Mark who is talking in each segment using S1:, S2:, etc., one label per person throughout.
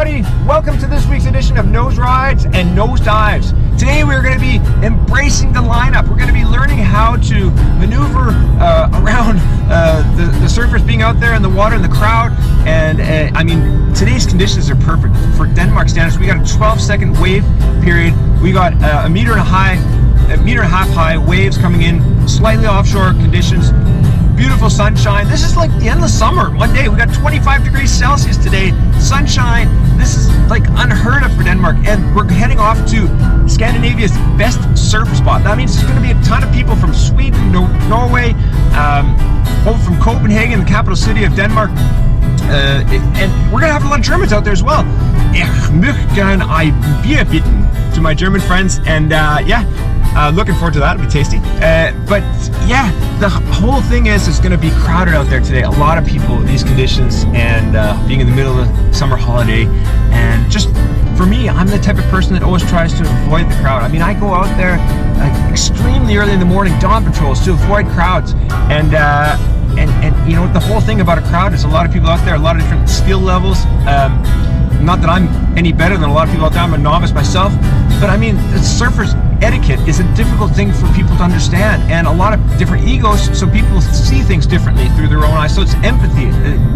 S1: everybody, welcome to this week's edition of Nose Rides and Nose Dives. Today we're going to be embracing the lineup. We're going to be learning how to maneuver around the surfers being out there in the water and the crowd. And I mean, today's conditions are perfect for Denmark standards. We got a 12-second wave period. We got a meter and a half high waves coming in, slightly offshore conditions. Beautiful sunshine. This is like the end of summer. One day we got 25 degrees Celsius today. Sunshine. This is like unheard of for Denmark. And we're heading off to Scandinavia's best surf spot. That means there's going to be a ton of people from Sweden, Norway, over from Copenhagen, the capital city of Denmark. And we're going to have a lot of Germans out there as well. Ich möchte gern ein Bier bitten to my German friends. And looking forward to that. It'll be tasty. But yeah, the whole thing is it's going to be crowded out there today. A lot of people in these conditions and being in the middle of the summer holiday. And just for me, I'm the type of person that always tries to avoid the crowd. I mean, I go out there extremely early in the morning, dawn patrols to avoid crowds. And you know, the whole thing about a crowd is a lot of people out there, a lot of different skill levels. Not that I'm any better than a lot of people out there. I'm a novice myself. But I mean, the surfers' etiquette is a difficult thing for people to understand, and a lot of different egos, so people see things differently through their own eyes. So it's empathy.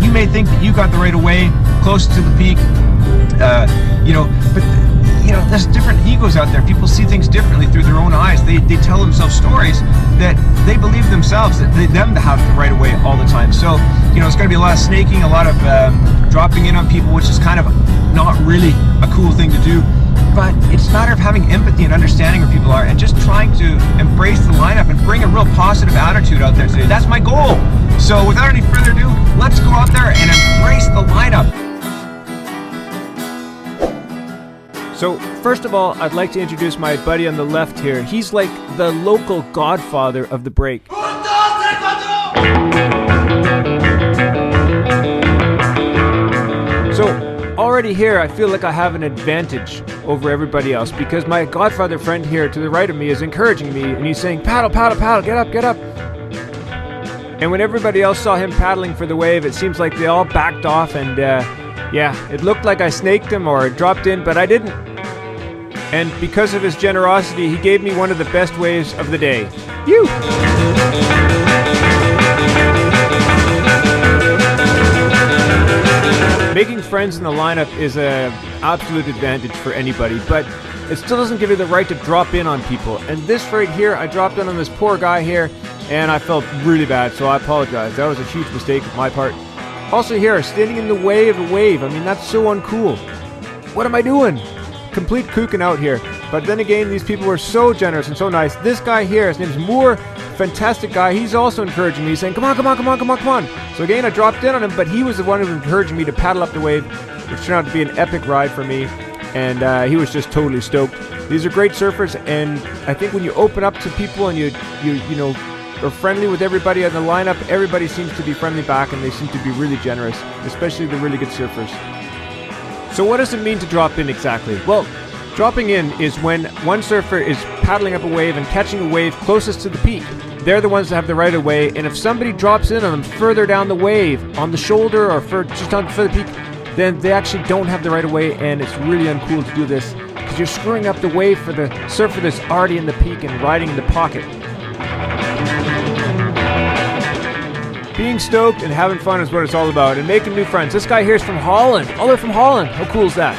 S1: You may think that you got the right of way, close to the peak, but there's different egos out there. People see things differently through their own eyes. They tell themselves stories that they believe themselves that them to have the right of way all the time. So it's going to be a lot of snaking, a lot of dropping in on people, which is kind of not really a cool thing to do. But it's a matter of having empathy and understanding where people are and just trying to embrace the lineup and bring a real positive attitude out there today. That's my goal. So without any further ado, let's go out there and embrace the lineup. So first of all, I'd like to introduce my buddy on the left here. He's like the local godfather of the break. So already here, I feel like I have an advantage over everybody else because my godfather friend here to the right of me is encouraging me and he's saying, paddle, paddle, paddle, get up, get up. And when everybody else saw him paddling for the wave, it seems like they all backed off and it looked like I snaked him or dropped in, but I didn't. And because of his generosity, he gave me one of the best waves of the day. You! Making friends in the lineup is an absolute advantage for anybody, but it still doesn't give you the right to drop in on people. And this right here, I dropped in on this poor guy here, and I felt really bad, so I apologize. That was a huge mistake on my part. Also here, standing in the way of the wave, I mean, that's so uncool. What am I doing? Complete kooking out here. But then again, these people were so generous and so nice. This guy here, his name's Moore, fantastic guy. He's also encouraging me, saying, come on, come on, come on, come on, come on. So again, I dropped in on him, but he was the one who was encouraging me to paddle up the wave, which turned out to be an epic ride for me. And he was just totally stoked. These are great surfers, and I think when you open up to people and you are friendly with everybody in the lineup, everybody seems to be friendly back, and they seem to be really generous, especially the really good surfers. So what does it mean to drop in exactly? Well, dropping in is when one surfer is paddling up a wave and catching a wave closest to the peak. They're the ones that have the right of way, and if somebody drops in on them further down the wave, on the shoulder or just on for the peak, then they actually don't have the right of way, and it's really uncool to do this because you're screwing up the wave for the surfer that's already in the peak and riding in the pocket. Being stoked and having fun is what it's all about, and making new friends. This guy here is from Holland. Oh, they're from Holland. How cool is that?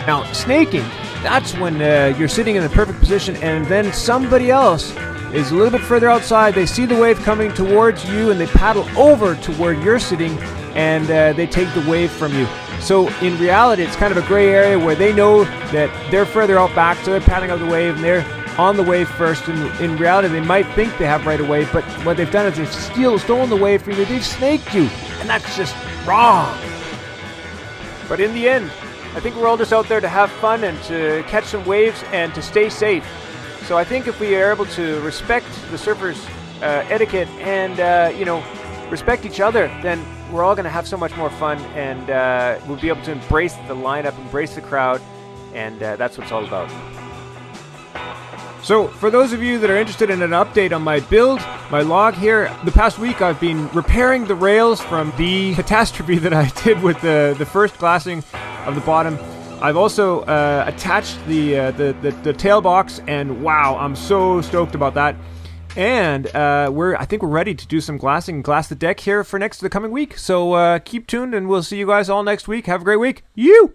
S1: Now, snaking, that's when you're sitting in the perfect position and then somebody else is a little bit further outside. They see the wave coming towards you and they paddle over to where you're sitting and they take the wave from you. So in reality, it's kind of a gray area where they know that they're further out back, so they're paddling out the wave and they're on the wave first. And in reality, they might think they have right of way, but what they've done is they've stolen the wave from you. They've snaked you, and that's just wrong. But in the end, I think we're all just out there to have fun and to catch some waves and to stay safe. So I think if we are able to respect the surfers' etiquette and respect each other, then we're all going to have so much more fun, and we'll be able to embrace the lineup, embrace the crowd, and that's what it's all about. So for those of you that are interested in an update on my build, my log here, the past week I've been repairing the rails from the catastrophe that I did with the first glassing of the bottom. I've also attached the tail box, and wow, I'm so stoked about that. And I think we're ready to do some glassing and glass the deck here for the coming week. So keep tuned, and we'll see you guys all next week. Have a great week. You!